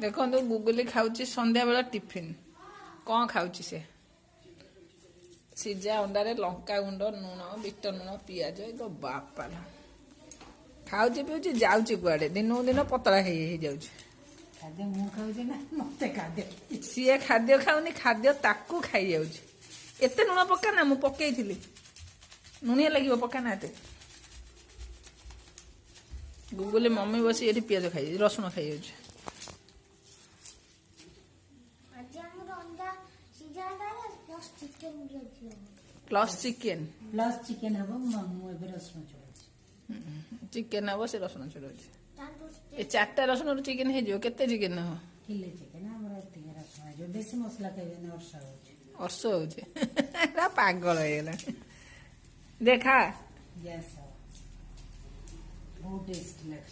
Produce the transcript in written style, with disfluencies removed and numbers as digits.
देखो गुगुली खाऊँ संध्या बेला टिफिन कौन खाऊँ से सीझा अंडारे लंका गुंड लुण बिट लुण पिज गो बापा खाऊँ पीऊँ जाऊँ कुआडे दिन दिन पतला हो खाद्य मु खाऊँ ना मत खाद्य सीए खाद्य खाऊनी खाद्य ताकू खाई जाऊँ एत लुण पका ना मुझे पकई लुणिया लगे पका ना एत गुगुली मम्मी बस ये पिज खाई रसुण खाई जाऊँ प्लस चिकेन हम रसुण चढ़ाई चिकेन हम से रसुण चढ़ाई चार्टा रसुण चिकेन हो केते चिकेन हो किले चिकेन रसुण बेसी मसला खाइबे अर्ष हो पागल हो देखा बहुत टेस्ट लगे